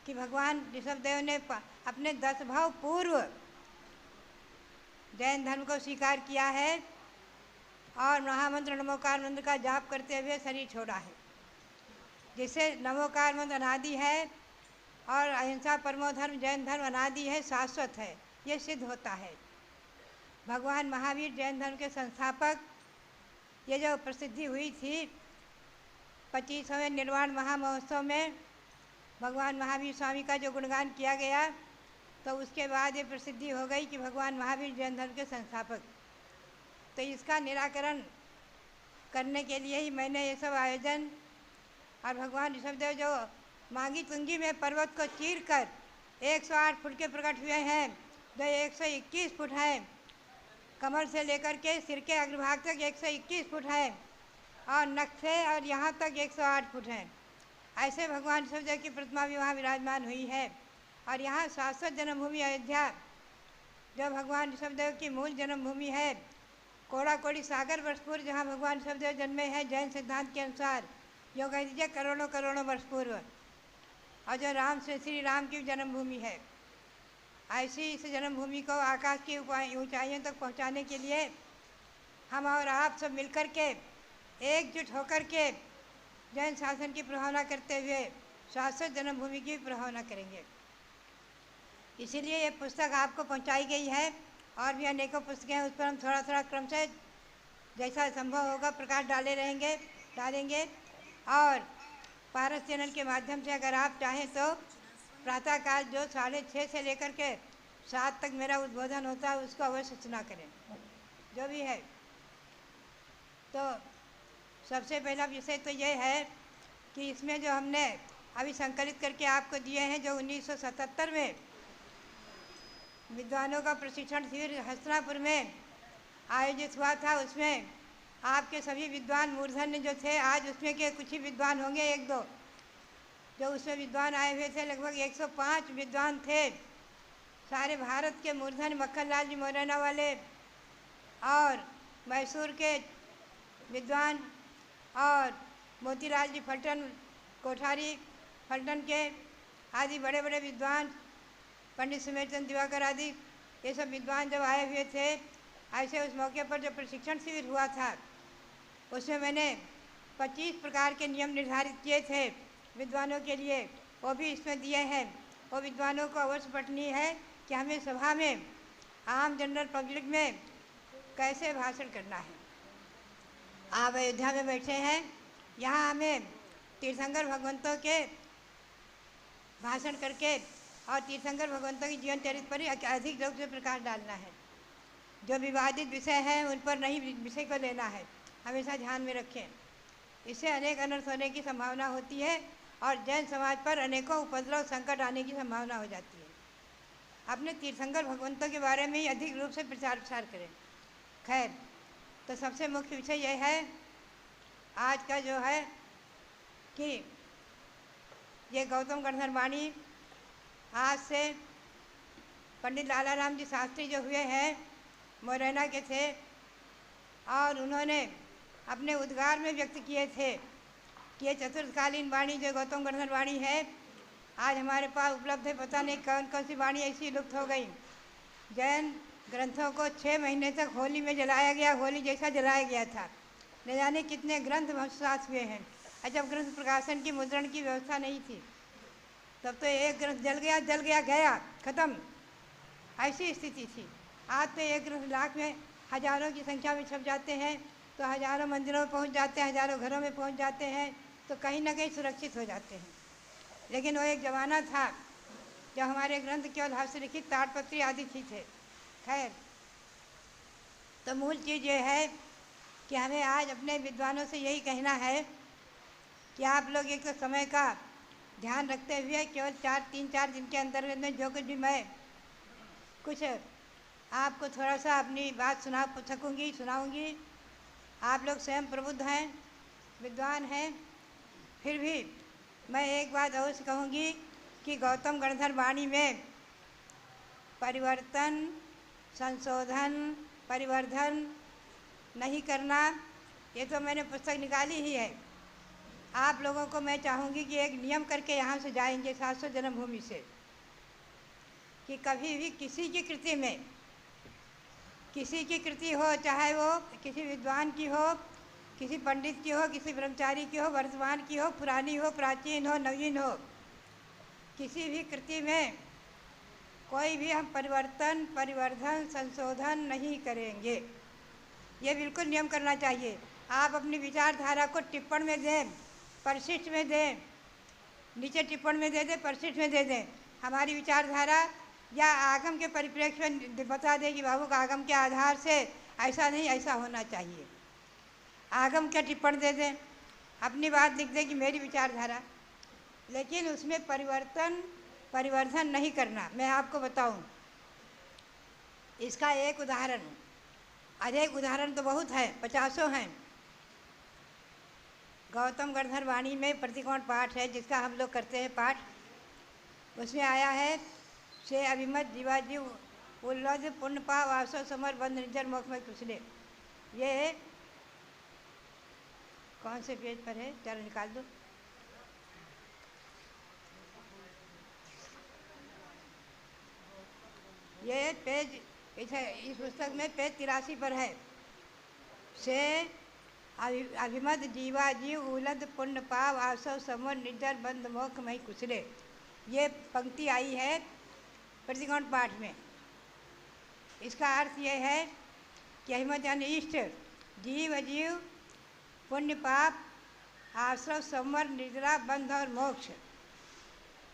कि भगवान ऋषभदेव ने अपने 10 भाव पूर्व जैन धर्म को स्वीकार किया है और महामंत्र नमोकार मंत्र का जाप करते हुए शरीर छोड़ा है, जिससे नमोकार मंत्र अनादि है और अहिंसा परमो धर्म जैन धर्म अनादि है, शाश्वत है, ये सिद्ध होता है। भगवान महावीर जैन धर्म के संस्थापक, ये जो प्रसिद्धि हुई थी 25वें निर्वाण महामहोत्सव में भगवान महावीर स्वामी का जो गुणगान किया गया, तो उसके बाद ये प्रसिद्धि हो गई कि भगवान महावीर जैन धर्म के संस्थापक। तो इसका निराकरण करने के लिए ही मैंने ये सब आयोजन, और भगवान ऋषभदेव जो मांगी तुंगी में पर्वत को चीर कर 108 फुट के प्रकट हुए हैं, जो 121 फुट हैं, कमर से लेकर के सिर के अग्रभाग तक 121 फुट है, और नख से और यहाँ तक 108 फुट हैं। ऐसे भगवान ऋषभदेव की प्रतिमा भी वहाँ विराजमान हुई है। और यहाँ शाश्वत जन्मभूमि अयोध्या, जो भगवान ऋषभदेव की मूल जन्मभूमि है, कोड़ा कोड़ी सागर वर्ष जहाँ भगवान ऋषभदेव जन्मे हैं जैन सिद्धांत के अनुसार, जो कह दीजिए करोड़ों करोड़ों वर्ष पूर्व, और जो राम श्री राम की जन्मभूमि है। ऐसी इस जन्मभूमि को आकाश की ऊंचाइयों तक पहुंचाने के लिए हम और आप सब मिलकर के एकजुट होकर के जैन शासन की प्रभावना करते हुए शाश्वत जन्मभूमि की प्रभावना करेंगे। इसीलिए ये पुस्तक आपको पहुंचाई गई है, और भी अनेकों पुस्तकें हैं, उस पर हम थोड़ा थोड़ा क्रम से जैसा संभव होगा प्रकाश डालेंगे। और पारस चैनल के माध्यम से अगर आप चाहें तो प्रातःकाल जो 6:30 से लेकर के 7 तक मेरा उद्बोधन होता है, उसको अवश्य सुना करें, जो भी है। तो सबसे पहला विषय तो ये है कि इसमें जो हमने अभी संकलित करके आपको दिए हैं, जो 1977 में विद्वानों का प्रशिक्षण शिविर हस्तिनापुर में आयोजित हुआ था, उसमें आपके सभी विद्वान मूर्धन्य जो थे, आज उसमें के कुछ ही विद्वान होंगे, 1-2 जो उसमें विद्वान आए हुए थे, लगभग 105 विद्वान थे। सारे भारत के मूर्धन्य मक्खनलाल जी मोरैना वाले और मैसूर के विद्वान और मोतीलाल जी फल्टन, कोठारी फल्टन के आदि बड़े बड़े विद्वान, पंडित सुमेरचंद दिवाकर आदि, ये सब विद्वान जब आए हुए थे, ऐसे उस मौके पर जो प्रशिक्षण शिविर हुआ था, उसमें मैंने 25 प्रकार के नियम निर्धारित किए थे विद्वानों के लिए, वो भी इसमें दिए हैं। वो विद्वानों को अवश्य पढ़नी है कि हमें सभा में, आम जनरल पब्लिक में कैसे भाषण करना है। आप अयोध्या में बैठे हैं, यहाँ हमें तीर्थंकर भगवंतों के भाषण करके और तीर्थंकर भगवंतों की जीवन चरित्र पर ही अधिक रूप से प्रकाश डालना है। जो विवादित विषय हैं उन पर नहीं विषय को लेना है, हमेशा ध्यान में रखें। इससे अनेक अनर्थ होने की संभावना होती है और जैन समाज पर अनेकों उपद्रव संकट आने की संभावना हो जाती है। अपने तीर्थंकर भगवंतों के बारे में ही अधिक रूप से प्रचार प्रसार करें। खैर, तो सबसे मुख्य विषय यह है आज का जो है कि ये गौतम गणधर वाणी आज से पंडित लाला राम जी शास्त्री जो हुए हैं, मोरैना के थे, और उन्होंने अपने उद्गार में व्यक्त किए थे कि ये चतुर्थकालीन वाणी जो गौतम गणधर वाणी है, आज हमारे पास उपलब्ध है। पता नहीं कौन कौन सी वाणी ऐसी लुप्त हो गई। जैन ग्रंथों को 6 महीने तक होली में जलाया गया, होली जैसा जलाया गया था। न जाने कितने ग्रंथ भस्मसात हुए हैं। और जब ग्रंथ प्रकाशन की, मुद्रण की व्यवस्था नहीं थी, तब तो एक ग्रंथ जल गया गया, खत्म, ऐसी स्थिति थी। आज तो एक ग्रंथ लाख में, हजारों की संख्या में छप जाते हैं, तो हजारों मंदिरों में पहुंच जाते हैं, हजारों घरों में पहुंच जाते हैं, तो कहीं ना कहीं सुरक्षित हो जाते हैं। लेकिन वो एक ज़माना था जब हमारे ग्रंथ केवल हस्तलिखित ताड़पत्री आदि ही थे। खैर, तो मूल चीज़ ये है कि हमें आज अपने विद्वानों से यही कहना है कि आप लोग एक तो समय का ध्यान रखते हुए केवल 3-4 दिन के अंतर्गत में जो कुछ भी मैं कुछ आपको थोड़ा सा अपनी बात सुनाऊंगी। आप लोग स्वयं प्रबुद्ध हैं, विद्वान हैं, फिर भी मैं एक बात अवश्य कहूँगी कि गौतम गणधर वाणी में परिवर्तन, संशोधन, परिवर्धन नहीं करना, ये तो मैंने पुस्तक निकाली ही है। आप लोगों को मैं चाहूँगी कि एक नियम करके यहाँ से जाएंगे शाश्वत जन्मभूमि से, कि कभी भी किसी की कृति में, किसी की कृति हो, चाहे वो किसी विद्वान की हो, किसी पंडित की हो, किसी ब्रह्मचारी की हो, वर्तमान की हो, पुरानी हो, प्राचीन हो, नवीन हो, किसी भी कृति में कोई भी हम परिवर्तन, परिवर्धन, संशोधन नहीं करेंगे। ये बिल्कुल नियम करना चाहिए। आप अपनी विचारधारा को टिप्पण में दें, परिशिष्ट में दें, नीचे टिप्पण में दे दें, परिशिष्ट में दे दें। हमारी विचारधारा या आगम के परिप्रेक्ष्य में बता दें कि बाबू आगम के आधार से ऐसा नहीं, ऐसा होना चाहिए। आगम का टिप्पण दे दें, अपनी बात लिख दें कि मेरी विचारधारा, लेकिन उसमें परिवर्तन, परिवर्धन नहीं करना। मैं आपको बताऊं, इसका एक उदाहरण, अधिक उदाहरण तो बहुत है, 50 हैं। गौतम गणधर वाणी में प्रतिकोण पाठ है, जिसका हम लोग करते हैं पाठ। उसमें आया है से अभिमत जीवाजीव उल्लद पुण्य पाव आसो समर बंद निर्जर मोख में कुचले। ये कौन से पेज पर है, चलो निकाल दो। ये पेज इस पुस्तक में पेज 83 पर है। से अभिमत जीवाजीव उलद पुण्य पाव आसव समर निर्जर बंद मोख मई कुचले, ये पंक्ति आई है प्रतिकोण पाठ में। इसका अर्थ ये है कि अभिमत यानी इष्ट, जीव अजीव, पुण्य पाप, आश्रव, संवर, निद्रा, बंध और मोक्ष,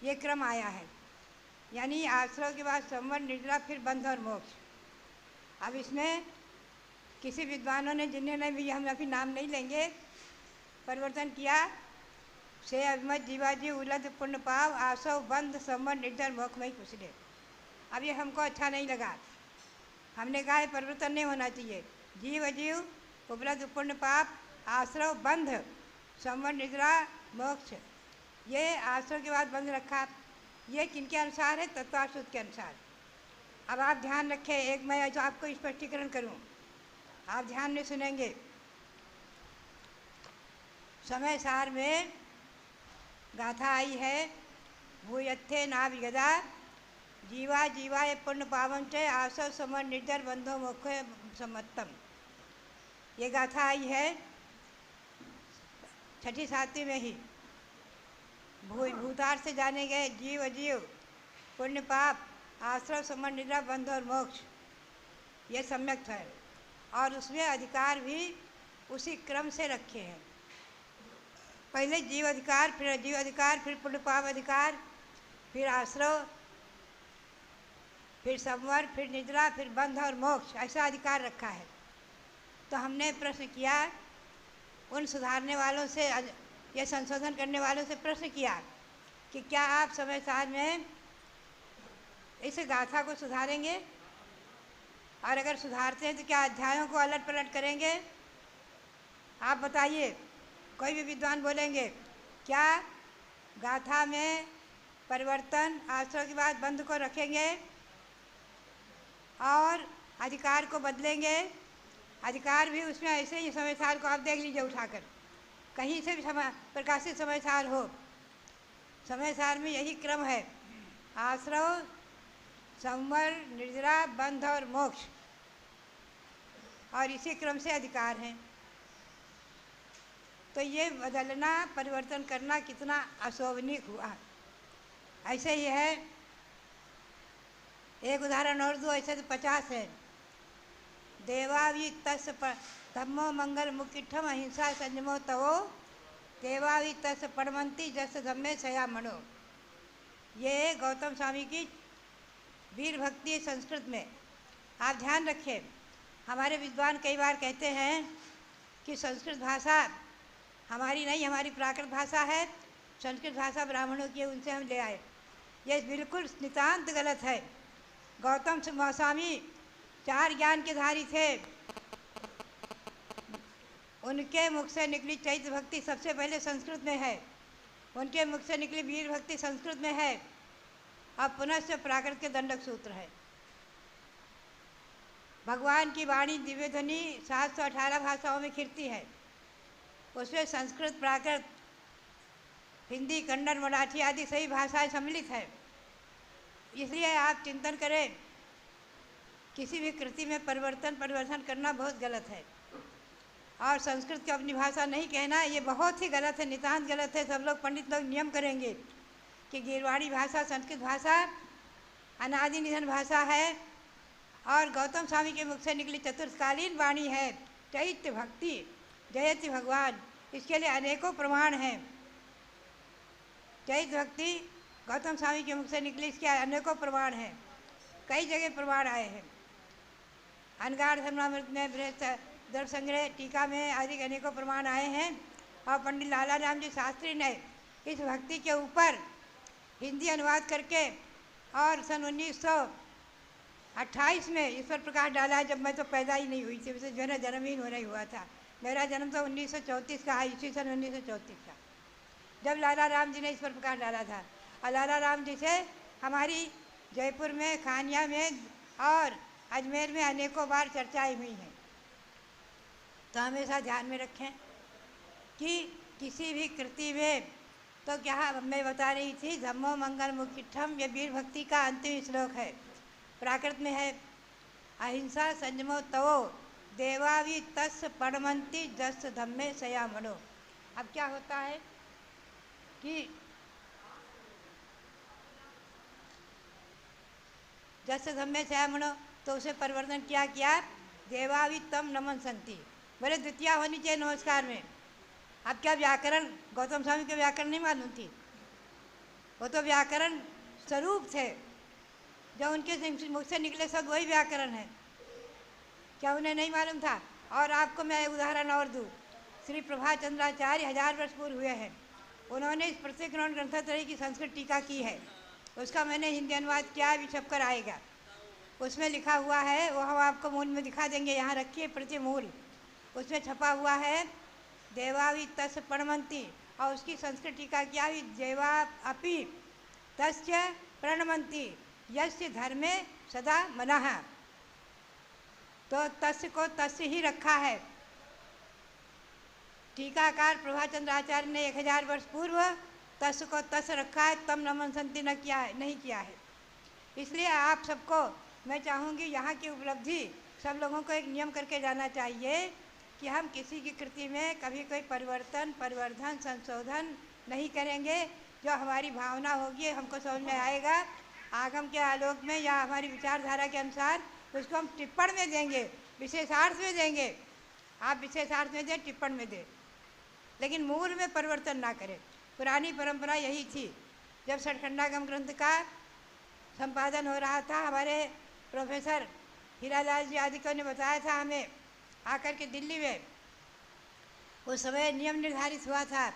ये क्रम आया है। यानी आश्रव के बाद संवर, निद्रा, फिर बंध और मोक्ष। अब इसमें किसी विद्वानों ने, जिन्होंने भी, हम अभी नाम नहीं लेंगे, परिवर्तन किया। से अभिमत जीवाजी उलद पुण्य पाव आसव बंध संवर निर्जर मोखमयी कुशले। अब ये हमको अच्छा नहीं लगा। हमने कहा है परिवर्तन नहीं होना चाहिए। जीव अजीव उपलब्ध पुण्य पाप आश्रव बंध संवर निद्रा मोक्ष, ये आश्रव के बाद बंध रखा। ये किनके अनुसार है? तत्वाश्रुत के अनुसार। अब आप ध्यान रखें, एक मैं जो आपको स्पष्टीकरण करूं, आप ध्यान में सुनेंगे। समय सार में गाथा आई है, भूयत्थे नाभिगदा जीवा जीवाय पुण्य पावन च आसव समर निर्जर बंधो मोक्ष सम्मतम। ये गाथा आई है 6ठी 7वीं में ही। भूतार से जाने गए जीव अजीव, पुण्य पाप, आश्रव, समर, निद्रा, बंध और मोक्ष, ये सम्यक है। और उसमें अधिकार भी उसी क्रम से रखे हैं। पहले जीव अधिकार, फिर अजीव अधिकार, फिर पुण्य पाप अधिकार, फिर आश्रव, फिर संवर, फिर निद्रा, फिर बंध और मोक्ष, ऐसा अधिकार रखा है। तो हमने प्रश्न किया उन सुधारने वालों से, ये संशोधन करने वालों से प्रश्न किया कि क्या आप समय सार में इस गाथा को सुधारेंगे, और अगर सुधारते हैं तो क्या अध्यायों को अलट पलट करेंगे? आप बताइए। कोई भी विद्वान बोलेंगे क्या गाथा में परिवर्तन, आश्रय के बाद बंध को रखेंगे और अधिकार को बदलेंगे? अधिकार भी उसमें ऐसे ही समय सार को आप देख लीजिए उठाकर, कहीं से भी प्रकाशित समय सार हो, समय सार में यही क्रम है, आश्रव, संवर, निर्जरा, बंध और मोक्ष, और इसी क्रम से अधिकार हैं। तो ये बदलना, परिवर्तन करना कितना अशोभनीय हुआ। ऐसे ही है, एक उदाहरण और दो, ऐसे तो 50 है। देवावि तस् धम्मो मंगल मुकिठम अहिंसा संयमो तवो देवावि तस् पड़मंती जस धम्मे सया मनो। ये गौतम स्वामी की वीर भक्ति संस्कृत में। आप ध्यान रखें, हमारे विद्वान कई बार कहते हैं कि संस्कृत भाषा हमारी नहीं, हमारी प्राकृत भाषा है, संस्कृत भाषा ब्राह्मणों की है, उनसे हम ले आए। ये बिल्कुल नितांत गलत है। गौतम गोस्वामी 4 ज्ञान के धारी थे, उनके मुख से निकली चैत्य भक्ति सबसे पहले संस्कृत में है, उनके मुख से निकली वीर भक्ति संस्कृत में है, और पुनश्च प्राकृत के दंडक सूत्र है। भगवान की वाणी दिव्य ध्वनि 718 भाषाओं में खिरती है, उसमें संस्कृत, प्राकृत, हिंदी, कन्नड़, मराठी आदि सभी भाषाएं सम्मिलित है। इसलिए आप चिंतन करें, किसी भी कृति में परिवर्तन करना बहुत गलत है। और संस्कृत को अपनी भाषा नहीं कहना ये बहुत ही गलत है, नितांत गलत है। सब लोग पंडित लोग नियम करेंगे कि गिरवाड़ी भाषा संस्कृत भाषा अनादि निधन भाषा है और गौतम स्वामी के मुख से निकली चतुर्थकालीन वाणी है, चैत्य भक्ति, जयति भगवान। इसके लिए अनेकों प्रमाण हैं। चैत्य भक्ति गौतम स्वामी के मुख से निकली, इसके अनेकों प्रमाण हैं, कई जगह प्रमाण आए हैं। अनगार धर्मामृत में, द्रव्य संग्रह, टीका में आदि अनेकों प्रमाण आए हैं। और पंडित लाला राम जी शास्त्री ने इस भक्ति के ऊपर हिंदी अनुवाद करके और सन 1928 में इस पर प्रकाश डाला है, जब मैं तो पैदा ही नहीं हुई थी, उसे जो है ना जन्महीन होना ही हुआ था। मेरा जन्म तो 1934 का है, इसी सन 1934 का, जब लाला राम जी ने इस पर प्रकाश डाला था। और लाला राम जी से हमारी जयपुर में, खानिया में और अजमेर में अनेकों बार चर्चाएं हुई हैं। तो हमेशा ध्यान में रखें कि किसी भी कृति में, तो क्या मैं बता रही थी, धम्मो मंगल मुखिठम, ये वीर भक्ति का अंतिम श्लोक है, प्राकृत में है। अहिंसा संयमो तवो देवावि तस् पड़मंती जस धम्मे सयामणो। अब क्या होता है कि जस धम्मे सयामणो, तो उसे परिवर्तन किया देवावि तम नमन संति, बोले द्वितीय होनी चाहिए नमस्कार में। अब क्या व्याकरण, गौतम स्वामी के व्याकरण नहीं मालूम थी, वो तो व्याकरण स्वरूप थे, जो उनके मुख से निकले सब वही व्याकरण है। क्या उन्हें नहीं मालूम था? और आपको मैं उदाहरण और दूँ, श्री प्रभाचंद्राचार्य 1000 वर्ष पूर्व हुए हैं, उन्होंने इस प्रतिक्रमण ग्रंथत्रयी की संस्कृत टीका की है, उसका मैंने हिंदी अनुवाद किया, अभी छप कर आएगा। उसमें लिखा हुआ है, वो हम आपको मूल में दिखा देंगे, यहाँ रखिए प्रति मूल, उसमें छपा हुआ है देवावि तस् प्रणमंती, और उसकी संस्कृत टीका क्या हुई, देवा अपि तस्य प्रणमंती यस्य धर्मे सदा मनः। तो तस्य को तस्य ही रखा है। टीकाकार प्रभाचंद्राचार्य ने 1000 वर्ष पूर्व तस्य को तस्य रखा है, तम नमन संति न किया है, नहीं किया है। इसलिए आप सबको मैं चाहूँगी, यहाँ की उपलब्धि सब लोगों को एक नियम करके जाना चाहिए कि हम किसी की कृति में कभी कोई परिवर्तन, परिवर्धन, संशोधन नहीं करेंगे। जो हमारी भावना होगी, हमको समझ में आएगा आगम के आलोक में या हमारी विचारधारा के अनुसार, उसको हम टिप्पण में देंगे, विशेषार्थ में देंगे। आप विशेषार्थ में दें, टिप्पण में दें, लेकिन मूल में परिवर्तन ना करें। पुरानी परंपरा यही थी। जब सठखंडागम ग्रंथ का संपादन हो रहा था, हमारे प्रोफेसर हीरालाल जी आदि को ने बताया था हमें आकर के दिल्ली में, उस समय नियम निर्धारित हुआ था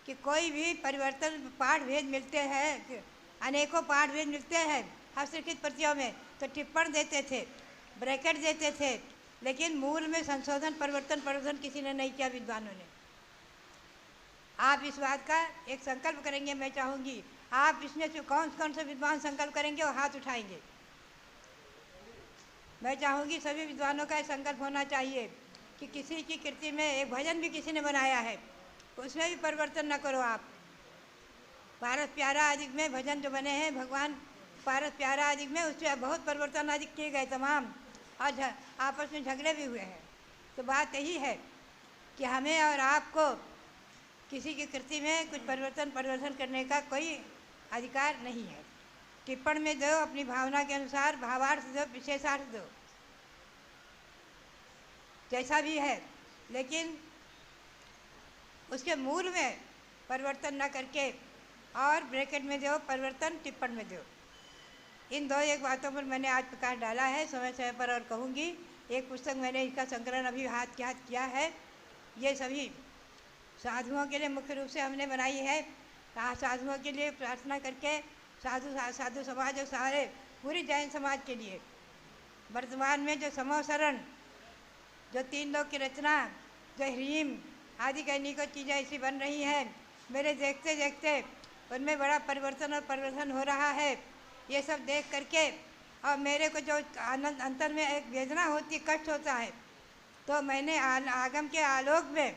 कि कोई भी परिवर्तन, पाठ भेद मिलते हैं, अनेकों पाठ भेद मिलते हैं हस्तलिखित प्रतियों में, तो टिप्पण देते थे, ब्रैकेट देते थे, लेकिन मूल में संशोधन, परिवर्तन किसी ने नहीं किया विद्वानों ने। आप इस बात का एक संकल्प करेंगे, मैं चाहूँगी आप इसमें से कौन से विद्वान संकल्प करेंगे वो हाथ उठाएंगे। मैं चाहूँगी सभी विद्वानों का संकल्प होना चाहिए कि किसी की कृति में, एक भजन भी किसी ने बनाया है, उसमें भी परिवर्तन न करो आप। भारत प्यारा आदि में भजन जो बने हैं, भगवान भारत प्यारा आदि में, उसमें बहुत परिवर्तन आदि किए गए तमाम, और आपस में झगड़े भी हुए हैं। तो बात यही है कि हमें और आपको किसी की कृति में कुछ परिवर्तन करने का कोई अधिकार नहीं है। टिप्पण में दो, अपनी भावना के अनुसार भावार्थ दो, विशेषार्थ दो, जैसा भी है, लेकिन उसके मूल में परिवर्तन न करके, और ब्रैकेट में दो परिवर्तन, टिप्पण में दो। इन दो एक बातों पर मैंने आज प्रकाश डाला है समय समय पर, और कहूँगी। एक पुस्तक मैंने इसका संकलन अभी हाथ किया है। ये सभी साधुओं के लिए मुख्य रूप से हमने बनाई है। साधुओं के लिए प्रार्थना करके साधु समाज और सारे पूरी जैन समाज के लिए वर्तमान में जो समूह शरण, जो 3 लोक की रचना, जो ह्रीम आदि कहनी को चीज़ें ऐसी बन रही हैं, मेरे देखते देखते उनमें बड़ा परिवर्तन हो रहा है। ये सब देख करके और मेरे को जो आनंद अंतर में एक वेदना होती, कष्ट होता है, तो मैंने आगम के आलोक में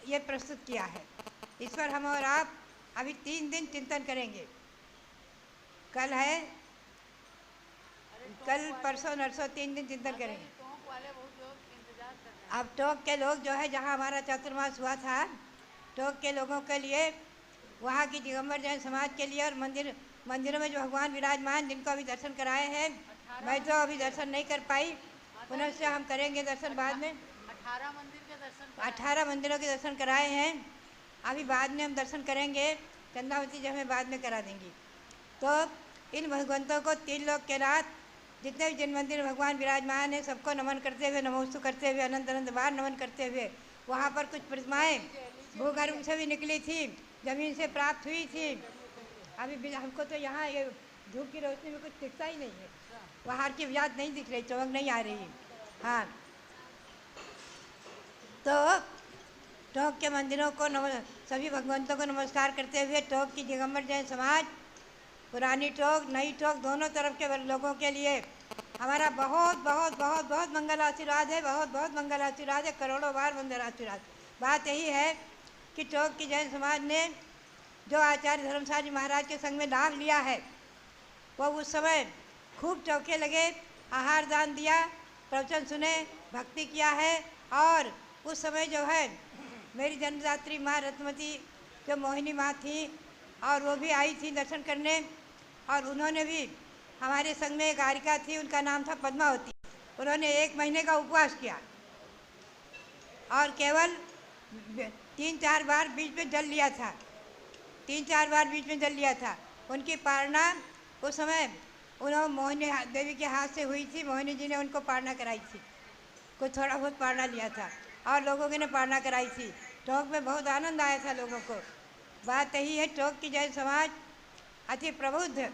ये प्रस्तुत किया है। इस पर हम और आप अभी 3 दिन चिंतन करेंगे। कल है, कल परसों नरसों 3 दिन चिंतन करेंगे। अब टोंक के लोग जो है, जहाँ हमारा चातुर्मास हुआ था, टोंक के लोगों के लिए, वहाँ की दिगंबर जैन समाज के लिए और मंदिरों में जो भगवान विराजमान, जिनको अभी दर्शन कराए हैं, मैं तो अभी दर्शन नहीं कर पाई, पुनः हम करेंगे दर्शन बाद में। 18 मंदिरों के दर्शन कराए हैं, अभी बाद में हम दर्शन करेंगे। चंदावती जी हमें बाद में करा देंगी। तो इन भगवंतों को 3 लोक के रात जितने भी जिन मंदिर में भगवान विराजमान है, सबको नमन करते हुए, नमोस्तु करते हुए, अनंत अनंत बार नमन करते हुए, वहाँ पर कुछ प्रतिमाएँ भूगर्भ से भी निकली थी, जमीन से प्राप्त हुई थी। अभी हमको तो यहाँ ये धूप की रोशनी में कुछ दिखता ही नहीं है, बाहर की याद नहीं दिख रही, चमक नहीं आ रही। हाँ, तो टोंक के मंदिरों को सभी भगवंतों को नमस्कार करते हुए, टोंक की दिगंबर जैन समाज, पुरानी टोंक, नई टोंक, दोनों तरफ के लोगों के लिए हमारा बहुत बहुत बहुत बहुत मंगल आशीर्वाद है, बहुत बहुत मंगल आशीर्वाद है, करोड़ों बार मंगल आशीर्वाद। बात यही है कि टोंक की जैन समाज ने जो आचार्य धर्मशाला जी महाराज के संग में लाभ लिया है, वो उस समय खूब चौके लगे, आहार दान दिया, प्रवचन सुने, भक्ति किया है। और उस समय जो है मेरी जन्मदात्री माँ रत्नमती जो मोहिनी माँ थी, और वो भी आई थी दर्शन करने, और उन्होंने भी हमारे संग में एक आरिका थी, उनका नाम था पद्मावती। उन्होंने 1 महीने का उपवास किया और केवल 3-4 बार बीच में जल लिया था, 3-4 बार बीच में जल लिया था। उनकी पारणा उस समय उन्होंने मोहिनी देवी के हाथ से हुई थी, मोहिनी जी ने उनको पारणा कराई थी, कुछ थोड़ा बहुत पारणा लिया था और लोगों ने पारणा कराई थी। टोंक में बहुत आनंद आया था लोगों को। बात यही है, टोंक की जैन समाज अति प्रबुद्ध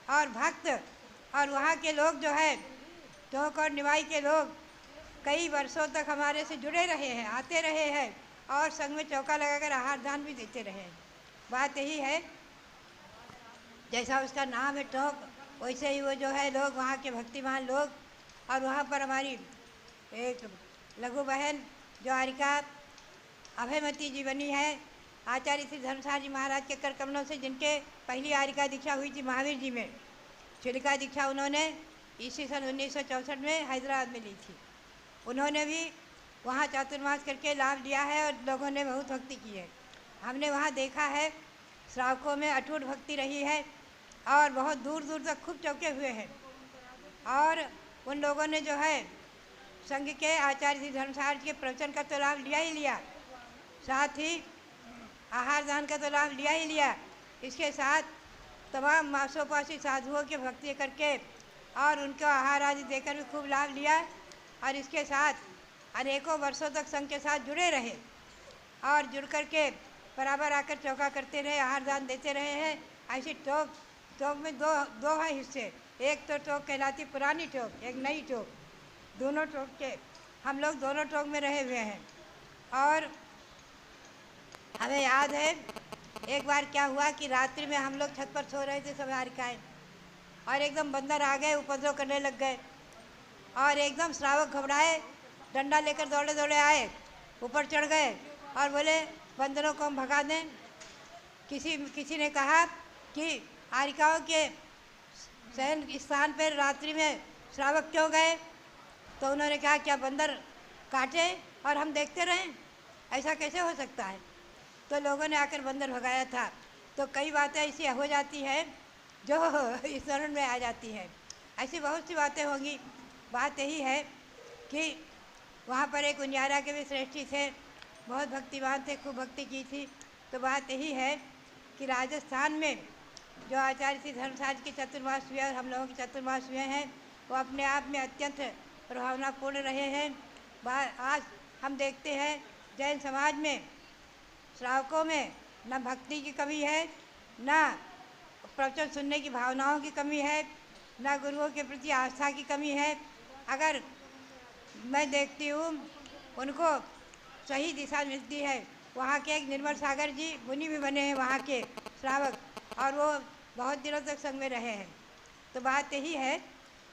और भक्त, और वहाँ के लोग जो है, टोंक और निवाई के लोग कई वर्षों तक हमारे से जुड़े रहे हैं, आते रहे हैं और संग में चौका लगाकर आहार दान भी देते रहे हैं। बात यही है, जैसा उसका नाम है टोंक, वैसे ही वो जो है लोग, वहाँ के भक्तिमान लोग। और वहाँ पर हमारी एक लघु बहन जो आरिका अभयमती जी बनी है, आचार्य श्री धर्मशाला जी महाराज के कर कमलों से, जिनके पहली आरिका दीक्षा हुई थी महावीर जी में, छिलिका दीक्षा उन्होंने ईस्वी सन 1964 में हैदराबाद में ली थी। उन्होंने भी वहाँ चातुर्मास करके लाभ लिया है और लोगों ने बहुत भक्ति की है। हमने वहाँ देखा है, श्रावकों में अटूट भक्ति रही है और बहुत दूर दूर तक खूब चौके हुए हैं। और उन लोगों ने जो है संघ के आचार्य श्री धर्मशाला के प्रवचन का तो लाभ लिया ही लिया, साथ ही आहार दान का तो लाभ लिया ही लिया, इसके साथ तमाम मासोपासी साधुओं की भक्ति करके और उनको आहार आदि देकर भी खूब लाभ लिया। और इसके साथ अनेकों वर्षों तक संघ के साथ जुड़े रहे और जुड़ कर के बराबर आकर चौका करते रहे, आहार दान देते रहे हैं। ऐसी टोंक में दो है हिस्से, एक तो टोंक कहलाती पुरानी टोंक, एक नई टोंक, दोनों टोंक के हम लोग दोनों टोंक में रहे हुए हैं। और हमें याद है एक बार क्या हुआ कि रात्रि में हम लोग छत पर सो रहे थे सब आरिकाएँ, और एकदम बंदर आ गए, उपद्रव करने लग गए और एकदम श्रावक घबराए, डंडा लेकर दौड़े दौड़े आए, ऊपर चढ़ गए और बोले बंदरों को हम भगा दें। किसी ने कहा कि आरिकाओं के शयन स्थान पर रात्रि में श्रावक क्यों गए, तो उन्होंने कहा क्या बंदर काटे और हम देखते रहें, ऐसा कैसे हो सकता है। तो लोगों ने आकर बंदर भगाया था। तो कई बातें ऐसी हो जाती हैं जो स्मरण में आ जाती हैं, ऐसी बहुत सी बातें होंगी। बात यही है कि वहाँ पर एक उनियारा के भी श्रेष्ठी थे, बहुत भक्तिवान थे, खूब भक्ति की थी। तो बात यही है कि राजस्थान में जो आचार्य श्री धर्मशाला के चतुर्मास हुए और हम लोगों के चतुर्मास हुए हैं, वो अपने आप में अत्यंत प्रभावनापूर्ण रहे हैं। आज हम देखते हैं जैन समाज में श्रावकों में न भक्ति की कमी है, न प्रवचन सुनने की भावनाओं की कमी है, न गुरुओं के प्रति आस्था की कमी है। अगर मैं देखती हूँ उनको सही दिशा मिलती है। वहाँ के एक निर्मल सागर जी मुनि भी बने हैं, वहाँ के श्रावक, और वो बहुत दिनों तक संग में रहे हैं। तो बात यही है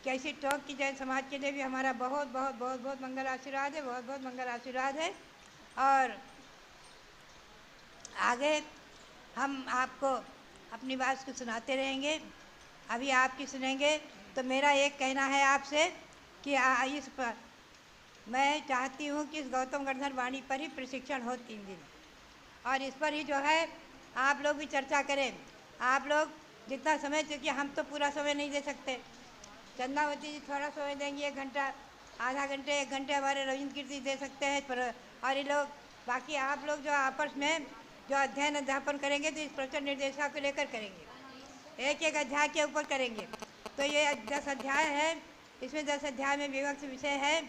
कि ऐसी टोंक की जैन समाज के लिए भी हमारा बहुत बहुत बहुत बहुत मंगल आशीर्वाद है, बहुत बहुत मंगल आशीर्वाद है। और आगे हम आपको अपनी बात को सुनाते रहेंगे। अभी आपकी सुनेंगे। तो मेरा एक कहना है आपसे कि इस पर मैं चाहती हूँ कि इस गौतम गणधर वाणी पर ही प्रशिक्षण हो 3 दिन, और इस पर ही जो है आप लोग भी चर्चा करें। आप लोग जितना समय, क्योंकि हम तो पूरा समय नहीं दे सकते, चंदावती जी थोड़ा समय देंगी, 1 घंटा, आधा घंटे, 1 घंटे हमारे रविंद्र कीर्ति दे सकते हैं पर, और ये लोग बाकी आप लोग जो आपस में जो अध्ययन अध्यापन करेंगे तो इस प्रवचन निर्देशा को लेकर करेंगे, एक एक अध्याय के ऊपर करेंगे। तो ये 10 अध्याय है, इसमें 10 अध्याय में विभक्त विषय है,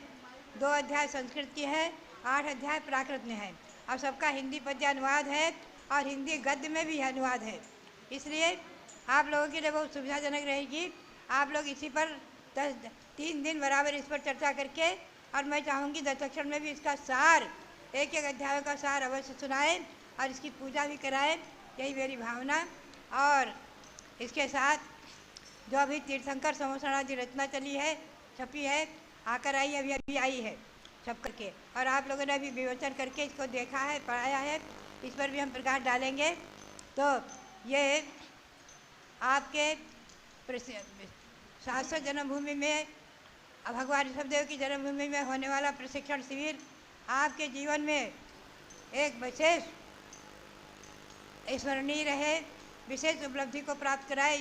2 अध्याय संस्कृत की है, 8 अध्याय प्राकृत में है, और सबका हिंदी पद्य अनुवाद है और हिंदी गद्य में भी अनुवाद है। इसलिए आप लोगों के लिए बहुत सुविधाजनक रहेगी। आप लोग इसी पर 3 दिन बराबर इस पर चर्चा करके, और मैं चाहूँगी दशक्षण में भी इसका सार, एक एक अध्याय का सार अवश्य सुनाएं और इसकी पूजा भी कराएं, यही मेरी भावना। और इसके साथ जो अभी तीर्थंकर समोसणादि रचना चली है, छपी है, आकर आई, अभी अभी आई है छप करके, और आप लोगों ने अभी विवेचन करके इसको देखा है, पढ़ाया है, इस पर भी हम प्रकाश डालेंगे। तो ये आपके शाश्वत जन्मभूमि में, भगवान ऋषभदेव की जन्मभूमि में होने वाला प्रशिक्षण शिविर आपके जीवन में एक विशेष स्मरणीय रहे, विशेष उपलब्धि को प्राप्त कराए।